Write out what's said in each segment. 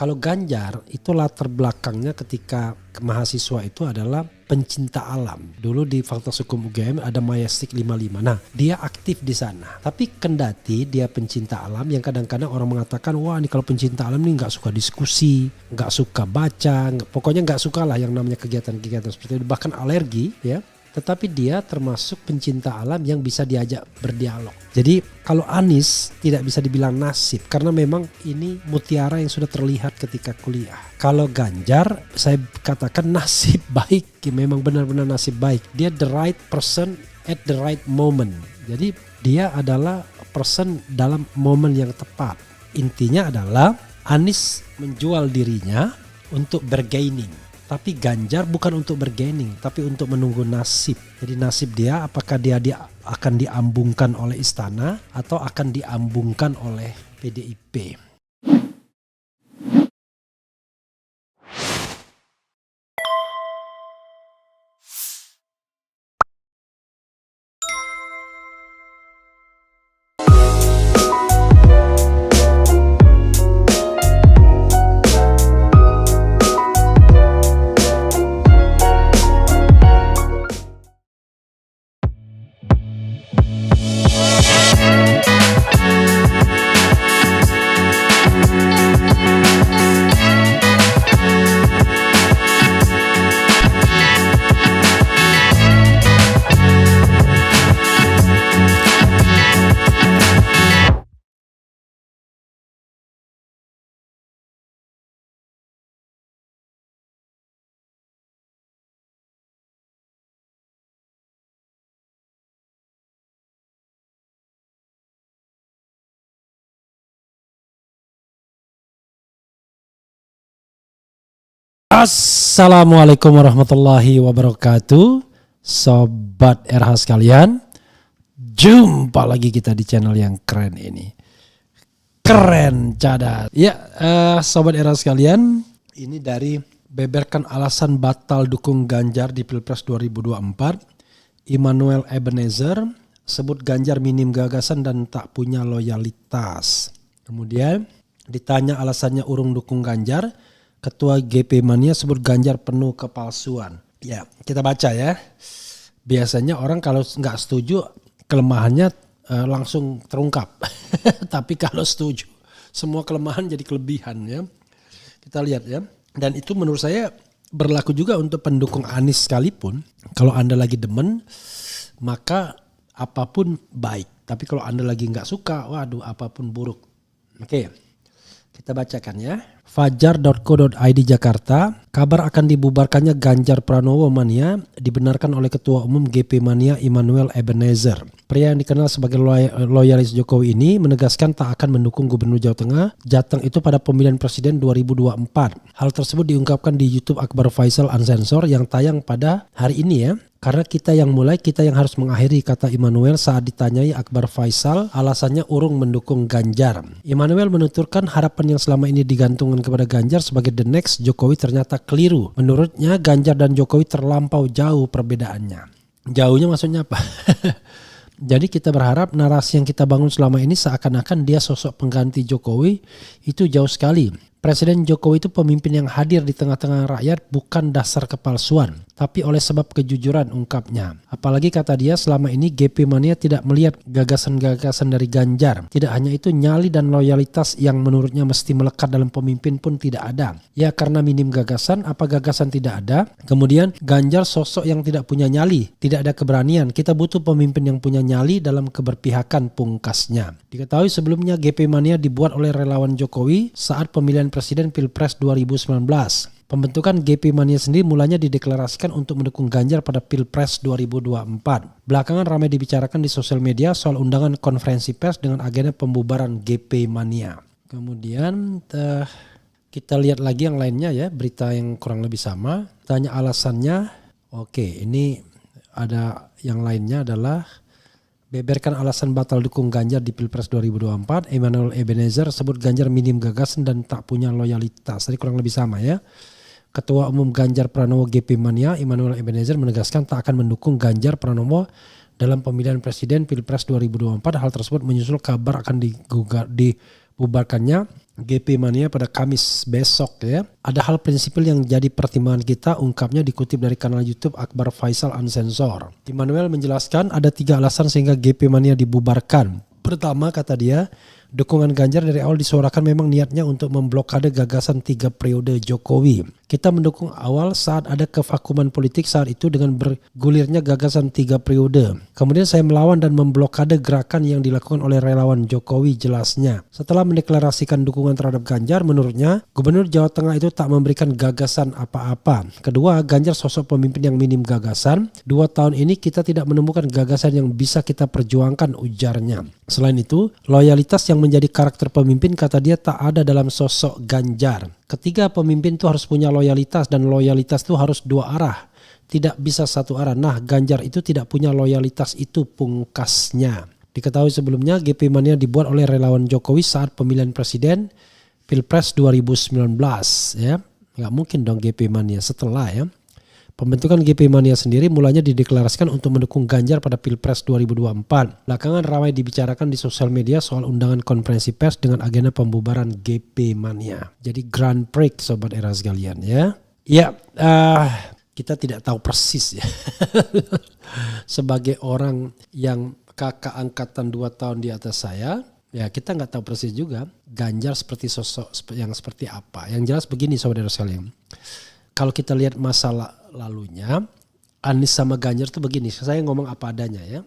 Kalau Ganjar itu latar belakangnya ketika mahasiswa itu adalah pencinta alam. Dulu di Fakultas Hukum UGM ada Mayastik 55. Nah, dia aktif di sana. Tapi kendati dia pencinta alam yang kadang-kadang orang mengatakan, wah ini kalau pencinta alam ini nggak suka diskusi, nggak suka baca, pokoknya nggak suka lah yang namanya kegiatan-kegiatan seperti itu. Bahkan alergi ya. Tetapi dia termasuk pencinta alam yang bisa diajak berdialog. Jadi kalau Anies tidak bisa dibilang nasib karena memang ini mutiara yang sudah terlihat ketika kuliah. Kalau Ganjar saya katakan nasib baik, memang benar-benar nasib baik. Dia the right person at the right moment. Jadi dia adalah person dalam momen yang tepat. Intinya adalah Anies menjual dirinya untuk bergaining. Tapi Ganjar bukan untuk bergaining, tapi untuk menunggu nasib. Jadi nasib dia apakah dia akan diambungkan oleh istana atau akan diambungkan oleh PDIP. Assalamualaikum warahmatullahi wabarakatuh. Sobat RH sekalian, jumpa lagi kita di channel yang keren ini. Keren cadat. Ya, Sobat RH sekalian, ini dari beberkan alasan batal dukung Ganjar di Pilpres 2024. Immanuel Ebenezer sebut Ganjar minim gagasan dan tak punya loyalitas. Kemudian ditanya alasannya urung dukung Ganjar, Ketua GP Mania sebut Ganjar penuh kepalsuan. Ya, kita baca ya. Biasanya orang kalau nggak setuju kelemahannya langsung terungkap. Tapi kalau setuju semua kelemahan jadi kelebihan ya. Kita lihat ya. Dan itu menurut saya berlaku juga untuk pendukung Anies sekalipun. Kalau Anda lagi demen maka apapun baik. Tapi kalau Anda lagi nggak suka, waduh apapun buruk. Oke. Kita bacakan ya. Fajar.co.id Jakarta, kabar akan dibubarkannya Ganjar Pranowo Mania dibenarkan oleh Ketua Umum GP Mania Immanuel Ebenezer. Pria yang dikenal sebagai loyalis Jokowi ini menegaskan tak akan mendukung Gubernur Jawa Tengah Jateng itu pada pemilihan presiden 2024. Hal tersebut diungkapkan di YouTube Akbar Faisal Unsensor yang tayang pada hari ini ya. Karena kita yang mulai, kita yang harus mengakhiri, kata Immanuel saat ditanyai Akbar Faisal alasannya urung mendukung Ganjar. Immanuel menuturkan harapan yang selama ini digantungkan kepada Ganjar sebagai the next Jokowi ternyata keliru. Menurutnya Ganjar dan Jokowi terlampau jauh perbedaannya. Jauhnya maksudnya apa? Jadi kita berharap narasi yang kita bangun selama ini seakan-akan dia sosok pengganti Jokowi itu jauh sekali. Presiden Jokowi itu pemimpin yang hadir di tengah-tengah rakyat bukan dasar kepalsuan, tapi oleh sebab kejujuran, ungkapnya. Apalagi kata dia selama ini GP Mania tidak melihat gagasan-gagasan dari Ganjar. Tidak hanya itu, nyali dan loyalitas yang menurutnya mesti melekat dalam pemimpin pun tidak ada. Ya karena minim gagasan, apa gagasan tidak ada? Kemudian Ganjar sosok yang tidak punya nyali, tidak ada keberanian. Kita butuh pemimpin yang punya nyali dalam keberpihakan, pungkasnya. Diketahui sebelumnya GP Mania dibuat oleh relawan Jokowi saat pemilihan Presiden Pilpres 2019. Pembentukan GP Mania sendiri mulanya dideklarasikan untuk mendukung Ganjar pada Pilpres 2024. Belakangan ramai dibicarakan di sosial media soal undangan konferensi pers dengan agenda pembubaran GP Mania. Kemudian kita lihat lagi yang lainnya ya, berita yang kurang lebih sama. Tanya alasannya, oke, ini ada yang lainnya adalah beberkan alasan batal dukung Ganjar di Pilpres 2024. Immanuel Ebenezer sebut Ganjar minim gagasan dan tak punya loyalitas. Tadi kurang lebih sama ya. Ketua Umum Ganjar Pranowo GP Mania Immanuel Ebenezer menegaskan tak akan mendukung Ganjar Pranowo dalam pemilihan presiden Pilpres 2024. Hal tersebut menyusul kabar akan dibubarkannya GP Mania pada Kamis besok ya. Ada hal prinsipil yang jadi pertimbangan kita, ungkapnya dikutip dari kanal YouTube Akbar Faisal Unsensor. Immanuel menjelaskan ada 3 alasan sehingga GP Mania dibubarkan. Pertama, kata dia, dukungan Ganjar dari awal disuarakan memang niatnya untuk memblokade gagasan 3 periode Jokowi. Kita mendukung awal saat ada kevakuman politik saat itu dengan bergulirnya gagasan 3 periode. Kemudian saya melawan dan memblokade gerakan yang dilakukan oleh relawan Jokowi, jelasnya. Setelah mendeklarasikan dukungan terhadap Ganjar, menurutnya Gubernur Jawa Tengah itu tak memberikan gagasan apa-apa. Kedua, Ganjar sosok pemimpin yang minim gagasan. 2 tahun ini kita tidak menemukan gagasan yang bisa kita perjuangkan, ujarnya. Selain itu, loyalitas yang menjadi karakter pemimpin, kata dia, tak ada dalam sosok Ganjar. Ketiga, pemimpin itu harus punya loyalitas dan loyalitas itu harus 2 arah. Tidak bisa 1 arah. Nah, Ganjar itu tidak punya loyalitas itu, pungkasnya. Diketahui sebelumnya GP Mania dibuat oleh relawan Jokowi saat pemilihan presiden Pilpres 2019 ya. Nggak mungkin dong GP Mania setelah ya. Pembentukan GP Mania sendiri mulanya dideklarasikan untuk mendukung Ganjar pada Pilpres 2024. Belakangan ramai dibicarakan di sosial media soal undangan konferensi pers dengan agenda pembubaran GP Mania. Jadi Grand Prix sobat era sekalian ya. Ya, kita tidak tahu persis ya. Sebagai orang yang kakak angkatan 2 tahun di atas saya, ya kita nggak tahu persis juga Ganjar seperti sosok yang seperti apa. Yang jelas begini sobat era sekalian. Kalau kita lihat masa lalunya, Anies sama Ganjar itu begini, saya ngomong apa adanya ya.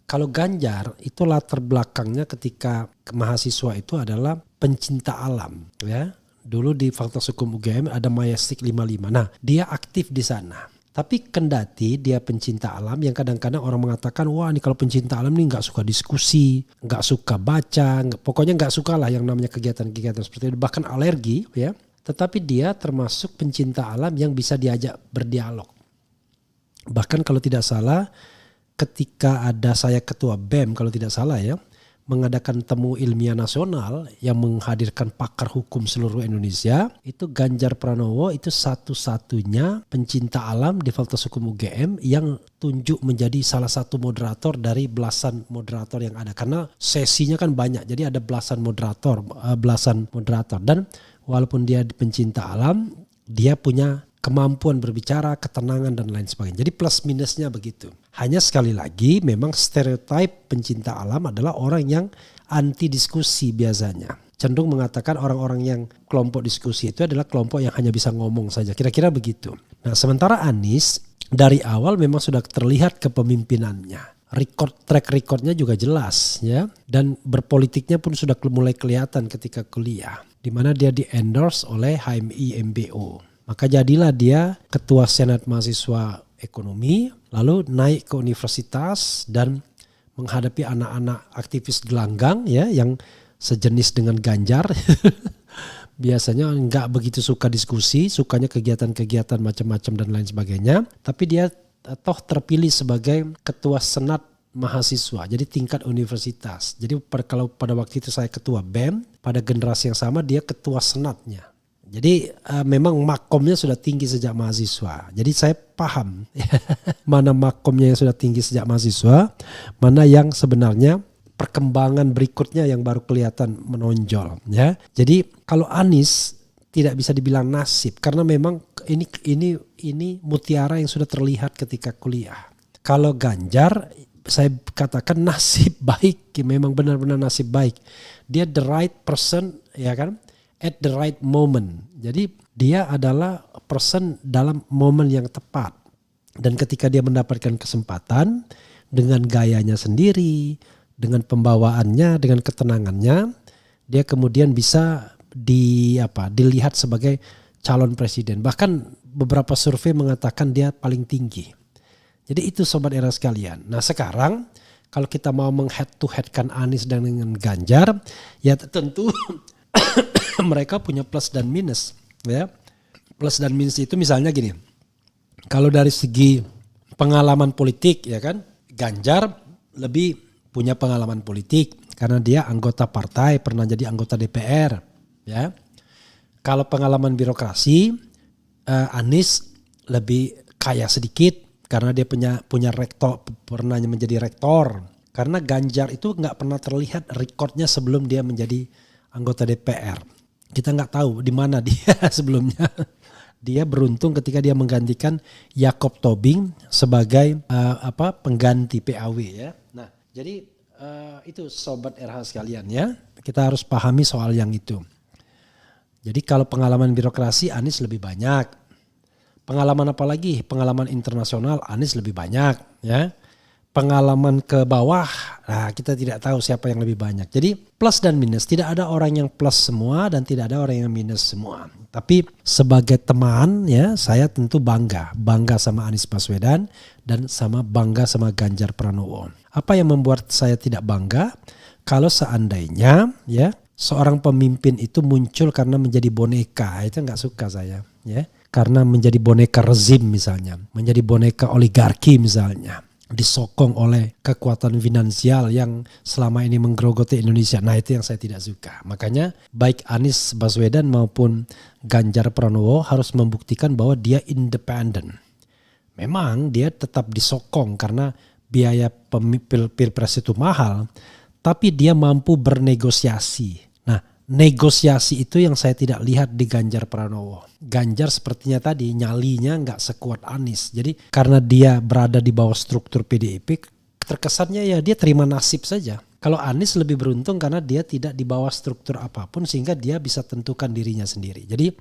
Kalau Ganjar itu latar belakangnya ketika mahasiswa itu adalah pencinta alam ya. Dulu di Fakultas Hukum UGM ada Mayastik 55. Nah, dia aktif di sana. Tapi kendati dia pencinta alam yang kadang-kadang orang mengatakan, wah ini kalau pencinta alam ini nggak suka diskusi, nggak suka baca, pokoknya nggak suka lah yang namanya kegiatan-kegiatan seperti itu, bahkan alergi ya. Tetapi dia termasuk pencinta alam yang bisa diajak berdialog. Bahkan kalau tidak salah ketika ada saya ketua BEM kalau tidak salah ya, mengadakan temu ilmiah nasional yang menghadirkan pakar hukum seluruh Indonesia, itu Ganjar Pranowo itu satu-satunya pencinta alam di Fakultas Hukum UGM yang tunjuk menjadi salah satu moderator dari belasan moderator yang ada. Karena sesinya kan banyak, jadi ada belasan moderator. Dan walaupun dia pencinta alam, dia punya kemampuan berbicara, ketenangan dan lain sebagainya. Jadi plus minusnya begitu. Hanya sekali lagi memang stereotip pencinta alam adalah orang yang anti diskusi biasanya. Cenderung mengatakan orang-orang yang kelompok diskusi itu adalah kelompok yang hanya bisa ngomong saja. Kira-kira begitu. Nah, sementara Anies dari awal memang sudah terlihat kepemimpinannya. Track recordnya juga jelas ya. Dan berpolitiknya pun sudah mulai kelihatan ketika kuliah. Di mana dia di-endorse oleh HMI MBO. Maka jadilah dia ketua Senat Mahasiswa Ekonomi, lalu naik ke universitas dan menghadapi anak-anak aktivis gelanggang ya yang sejenis dengan Ganjar. Biasanya nggak begitu suka diskusi, sukanya kegiatan-kegiatan macam-macam dan lain sebagainya. Tapi dia toh terpilih sebagai ketua Senat Mahasiswa, jadi tingkat universitas. Jadi kalau pada waktu itu saya ketua BEM, pada generasi yang sama dia ketua Senatnya. Jadi memang makomnya sudah tinggi sejak mahasiswa. Jadi saya paham mana makomnya yang sudah tinggi sejak mahasiswa, mana yang sebenarnya perkembangan berikutnya yang baru kelihatan menonjol. Ya. Jadi kalau Anies tidak bisa dibilang nasib karena memang ini mutiara yang sudah terlihat ketika kuliah. Kalau Ganjar saya katakan nasib baik, memang benar-benar nasib baik. Dia the right person, ya kan? At the right moment. Jadi dia adalah person dalam momen yang tepat. Dan ketika dia mendapatkan kesempatan dengan gayanya sendiri, dengan pembawaannya, dengan ketenangannya, dia kemudian bisa dilihat sebagai calon presiden. Bahkan beberapa survei mengatakan dia paling tinggi. Jadi itu sobat era sekalian. Nah sekarang kalau kita mau meng-head to head-kan Anies dengan Ganjar, ya tentu mereka punya plus dan minus ya. Plus dan minus itu misalnya gini. Kalau dari segi pengalaman politik ya kan, Ganjar lebih punya pengalaman politik karena dia anggota partai, pernah jadi anggota DPR ya. Kalau pengalaman birokrasi, Anies lebih kaya sedikit karena dia punya rektor, pernah menjadi rektor. Karena Ganjar itu nggak pernah terlihat rekodnya sebelum dia menjadi anggota DPR. Kita nggak tahu di mana dia sebelumnya. Dia beruntung ketika dia menggantikan Jacob Tobing sebagai pengganti PAW ya. Nah, jadi itu sobat RH sekalian ya. Kita harus pahami soal yang itu. Jadi kalau pengalaman birokrasi Anies lebih banyak. Pengalaman apa lagi? Pengalaman internasional Anies lebih banyak ya. Pengalaman ke bawah, nah kita tidak tahu siapa yang lebih banyak. Jadi plus dan minus, tidak ada orang yang plus semua dan tidak ada orang yang minus semua. Tapi sebagai teman ya, saya tentu bangga sama Anies Baswedan dan bangga sama Ganjar Pranowo. Apa yang membuat saya tidak bangga? Kalau seandainya ya seorang pemimpin itu muncul karena menjadi boneka, itu nggak suka saya ya. Karena menjadi boneka rezim misalnya, menjadi boneka oligarki misalnya, disokong oleh kekuatan finansial yang selama ini menggerogoti Indonesia. Nah itu yang saya tidak suka. Makanya baik Anies Baswedan maupun Ganjar Pranowo harus membuktikan bahwa dia independen. Memang dia tetap disokong karena biaya pilpres itu mahal, tapi dia mampu bernegosiasi. Nah negosiasi itu yang saya tidak lihat di Ganjar Pranowo. Ganjar sepertinya tadi nyalinya nggak sekuat Anies. Jadi karena dia berada di bawah struktur PDIP, terkesannya ya dia terima nasib saja. Kalau Anies lebih beruntung karena dia tidak di bawah struktur apapun sehingga dia bisa tentukan dirinya sendiri. Jadi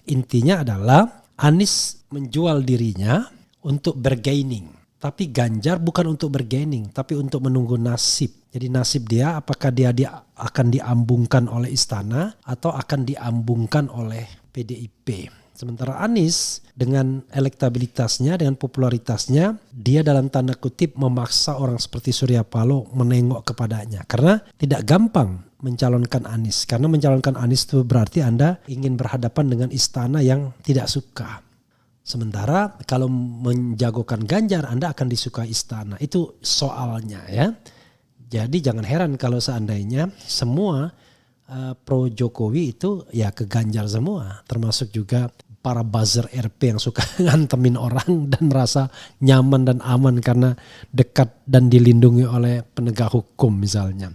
intinya adalah Anies menjual dirinya untuk bergaining. Tapi Ganjar bukan untuk bergaining, tapi untuk menunggu nasib. Jadi nasib dia apakah dia akan diambungkan oleh istana atau akan diambungkan oleh PDIP. Sementara Anies dengan elektabilitasnya, dengan popularitasnya, dia dalam tanda kutip memaksa orang seperti Surya Paloh menengok kepadanya. Karena tidak gampang mencalonkan Anies. Karena mencalonkan Anies itu berarti Anda ingin berhadapan dengan istana yang tidak suka. Sementara kalau menjagokan Ganjar Anda akan disukai istana. Itu soalnya ya. Jadi jangan heran kalau seandainya semua pro Jokowi itu ya ke Ganjar semua. Termasuk juga para buzzer RP yang suka ngantemin orang dan merasa nyaman dan aman karena dekat dan dilindungi oleh penegak hukum misalnya.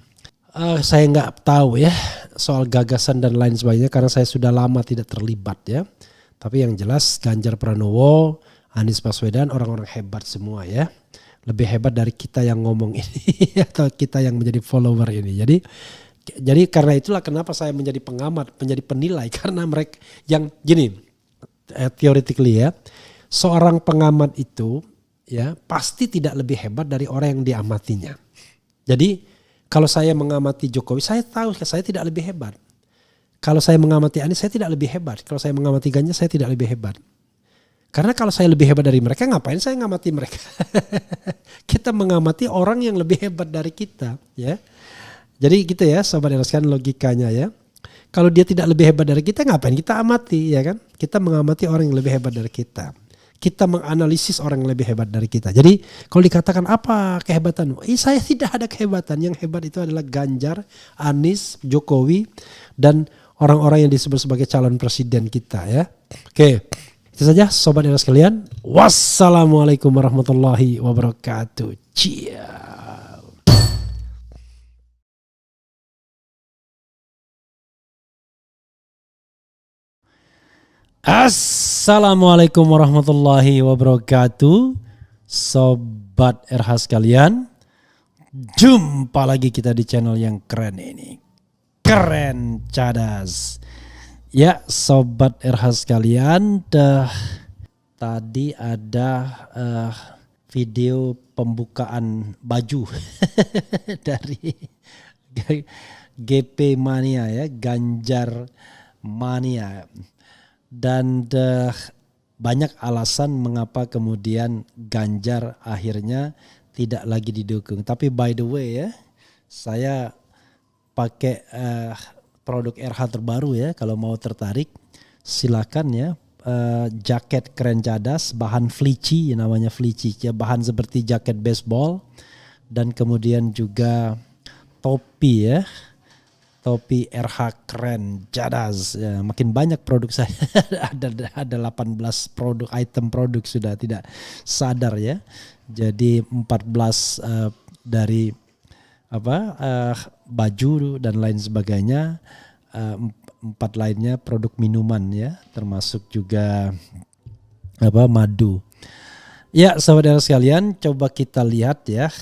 Saya nggak tahu ya soal gagasan dan lain sebagainya karena saya sudah lama tidak terlibat ya. Tapi yang jelas Ganjar Pranowo, Anies Baswedan orang-orang hebat semua ya. Lebih hebat dari kita yang ngomong ini atau kita yang menjadi follower ini. Jadi karena itulah kenapa saya menjadi pengamat, menjadi penilai. Karena mereka yang gini, theoretically ya. Seorang pengamat itu ya pasti tidak lebih hebat dari orang yang diamatinya. Jadi kalau saya mengamati Jokowi, saya tahu saya tidak lebih hebat. Kalau saya mengamati Anies, saya tidak lebih hebat. Kalau saya mengamati Ganjar, saya tidak lebih hebat. Karena kalau saya lebih hebat dari mereka, ngapain saya ngamati mereka? Kita mengamati orang yang lebih hebat dari kita. Ya. Jadi gitu ya, sobat RSK logikanya ya. Kalau dia tidak lebih hebat dari kita, ngapain kita amati ya kan? Kita mengamati orang yang lebih hebat dari kita. Kita menganalisis orang yang lebih hebat dari kita. Jadi kalau dikatakan apa kehebatanmu? Saya tidak ada kehebatan. Yang hebat itu adalah Ganjar, Anies, Jokowi, dan orang-orang yang disebut sebagai calon presiden kita ya. Oke, itu saja sobat era sekalian. Wassalamualaikum warahmatullahi wabarakatuh. Ciao. Assalamualaikum warahmatullahi wabarakatuh. Sobat RH sekalian. Jumpa lagi kita di channel yang keren ini. Keren cadas. Ya sobat RH sekalian, tadi ada video pembukaan baju dari GP Mania ya, Ganjar Mania. Dan banyak alasan mengapa kemudian Ganjar akhirnya tidak lagi didukung. Tapi by the way ya, saya pakai produk RH terbaru ya. Kalau mau tertarik silakan ya. Jaket keren cadas, bahan fleecy, namanya fleecy ya, bahan seperti jaket baseball. Dan kemudian juga topi ya. Topi RH keren cadas ya, makin banyak produk saya. ada 18 produk, item produk sudah tidak sadar ya. Jadi 14 dari baju dan lain sebagainya, 4 lainnya produk minuman ya, termasuk juga madu. Ya, sahabat era sekalian, coba kita lihat ya.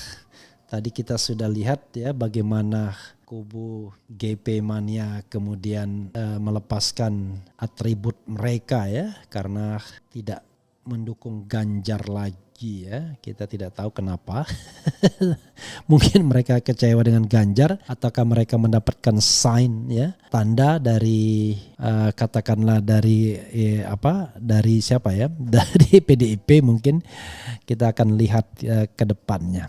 Tadi kita sudah lihat ya bagaimana kubu GP Mania kemudian melepaskan atribut mereka ya karena tidak mendukung Ganjar lagi ya. Kita tidak tahu kenapa. Mungkin mereka kecewa dengan Ganjar ataukah mereka mendapatkan sign ya, tanda dari katakanlah dari dari siapa ya? Dari PDIP mungkin. Kita akan lihat ke depannya.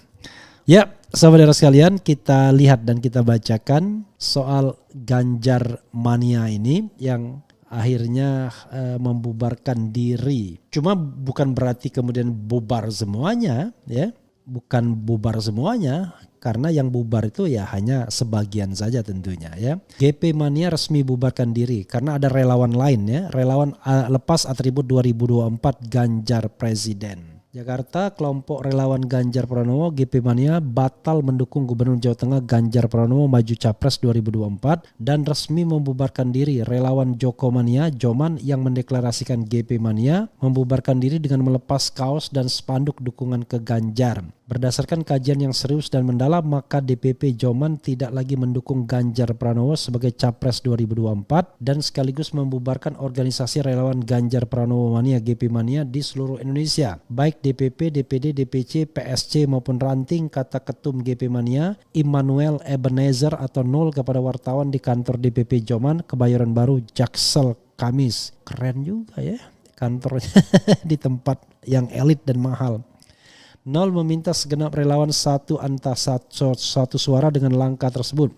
Ya, sahabat sekalian, kita lihat dan kita bacakan soal Ganjar Mania ini yang akhirnya membubarkan diri. Cuma bukan berarti kemudian bubar semuanya ya. Bukan bubar semuanya karena yang bubar itu ya hanya sebagian saja tentunya ya. GP Mania resmi bubarkan diri karena ada relawan lain ya. Relawan lepas atribut 2024 Ganjar Presiden. Jakarta, kelompok relawan Ganjar Pranowo GP Mania batal mendukung Gubernur Jawa Tengah Ganjar Pranowo maju Capres 2024 dan resmi membubarkan diri. Relawan Joko Mania Joman yang mendeklarasikan GP Mania membubarkan diri dengan melepas kaos dan spanduk dukungan ke Ganjar. Berdasarkan kajian yang serius dan mendalam, maka DPP Joman tidak lagi mendukung Ganjar Pranowo sebagai Capres 2024 dan sekaligus membubarkan organisasi relawan Ganjar Pranowo Mania GP Mania di seluruh Indonesia. Baik DPP, DPD, DPC, PSC maupun ranting, kata Ketum GP Mania Immanuel Ebenezer atau Nol kepada wartawan di kantor DPP Joman, Kebayoran Baru, Jaksel, Kamis. Keren juga ya kantornya di tempat yang elit dan mahal. Nol meminta segenap relawan satu suara dengan langkah tersebut.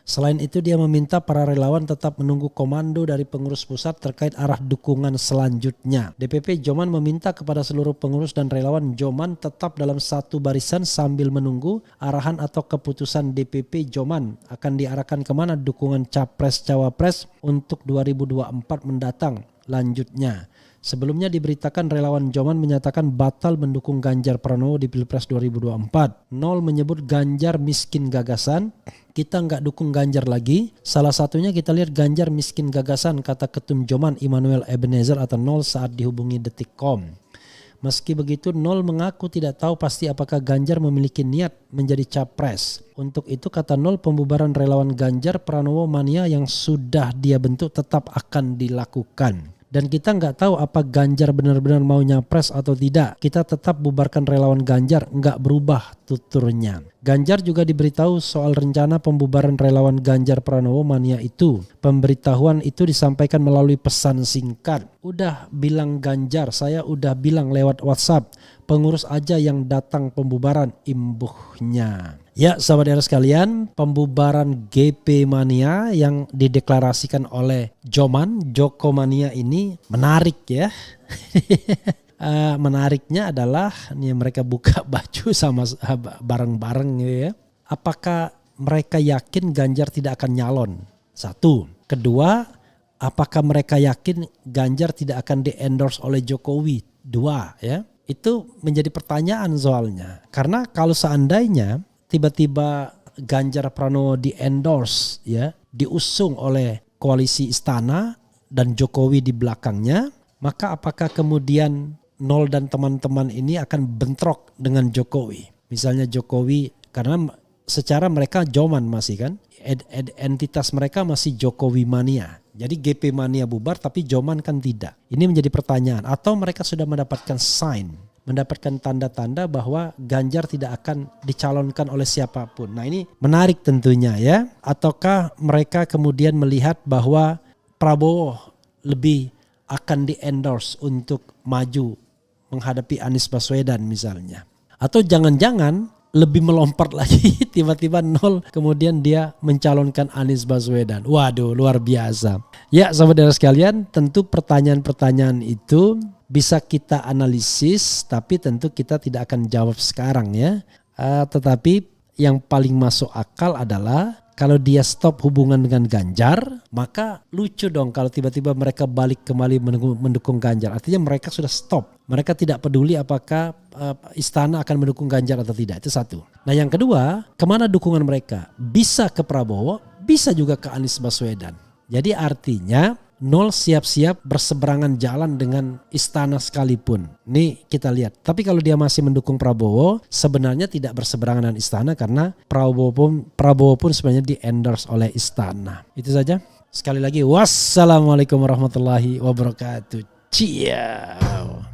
Selain itu dia meminta para relawan tetap menunggu komando dari pengurus pusat terkait arah dukungan selanjutnya. DPP Joman meminta kepada seluruh pengurus dan relawan Joman tetap dalam satu barisan sambil menunggu arahan atau keputusan DPP Joman akan diarahkan kemana dukungan Capres-Cawapres untuk 2024 mendatang. Lanjutnya, sebelumnya diberitakan relawan Joman menyatakan batal mendukung Ganjar Pranowo di Pilpres 2024. Nol menyebut Ganjar miskin gagasan. Kita nggak dukung Ganjar lagi. Salah satunya kita lihat Ganjar miskin gagasan, kata Ketum Joman Immanuel Ebenezer atau Nol saat dihubungi Detikcom. Meski begitu, Nol mengaku tidak tahu pasti apakah Ganjar memiliki niat menjadi capres. Untuk itu, kata Nol, pembubaran relawan Ganjar Pranowo Mania yang sudah dia bentuk tetap akan dilakukan. Dan kita nggak tahu apa Ganjar benar-benar mau nyapres atau tidak. Kita tetap bubarkan relawan Ganjar, nggak berubah tuturnya. Ganjar juga diberitahu soal rencana pembubaran relawan Ganjar Pranowo Mania itu. Pemberitahuan itu disampaikan melalui pesan singkat. Udah bilang Ganjar, saya udah bilang lewat WhatsApp. Pengurus aja yang datang pembubaran, imbuhnya. Ya, sahabat era sekalian, pembubaran GP Mania yang dideklarasikan oleh Joman, Joko Mania ini menarik ya. Menariknya adalah nih mereka buka baju sama bareng-bareng gitu ya. Apakah mereka yakin Ganjar tidak akan nyalon? Satu. Kedua, apakah mereka yakin Ganjar tidak akan di-endorse oleh Jokowi? Dua ya. Itu menjadi pertanyaan soalnya. Karena kalau seandainya tiba-tiba Ganjar Pranowo di-endorse ya, diusung oleh koalisi Istana dan Jokowi di belakangnya, maka apakah kemudian Nol dan teman-teman ini akan bentrok dengan Jokowi? Misalnya Jokowi, karena secara mereka Joman masih kan, entitas mereka masih Jokowi Mania. Jadi GP Mania bubar tapi Joman kan tidak. Ini menjadi pertanyaan. Atau mereka sudah mendapatkan sign, mendapatkan tanda-tanda bahwa Ganjar tidak akan dicalonkan oleh siapapun. Nah ini menarik tentunya ya. Ataukah mereka kemudian melihat bahwa Prabowo lebih akan di-endorse untuk maju menghadapi Anies Baswedan misalnya. Atau jangan-jangan lebih melompat lagi, tiba-tiba Nol kemudian dia mencalonkan Anies Baswedan. Waduh, luar biasa. Ya, saudara sekalian, tentu pertanyaan-pertanyaan itu bisa kita analisis, tapi tentu kita tidak akan jawab sekarang ya. Tetapi yang paling masuk akal adalah kalau dia stop hubungan dengan Ganjar, maka lucu dong kalau tiba-tiba mereka balik kembali mendukung Ganjar. Artinya mereka sudah stop. Mereka tidak peduli apakah Istana akan mendukung Ganjar atau tidak. Itu satu. Nah yang kedua, kemana dukungan mereka? Bisa ke Prabowo, bisa juga ke Anies Baswedan. Jadi artinya nol siap-siap berseberangan jalan dengan istana sekalipun. Nih kita lihat. Tapi kalau dia masih mendukung Prabowo, sebenarnya tidak berseberangan dengan istana karena Prabowo pun sebenarnya di-endorse oleh istana. Itu saja. Sekali lagi, wassalamualaikum warahmatullahi wabarakatuh. Ciao.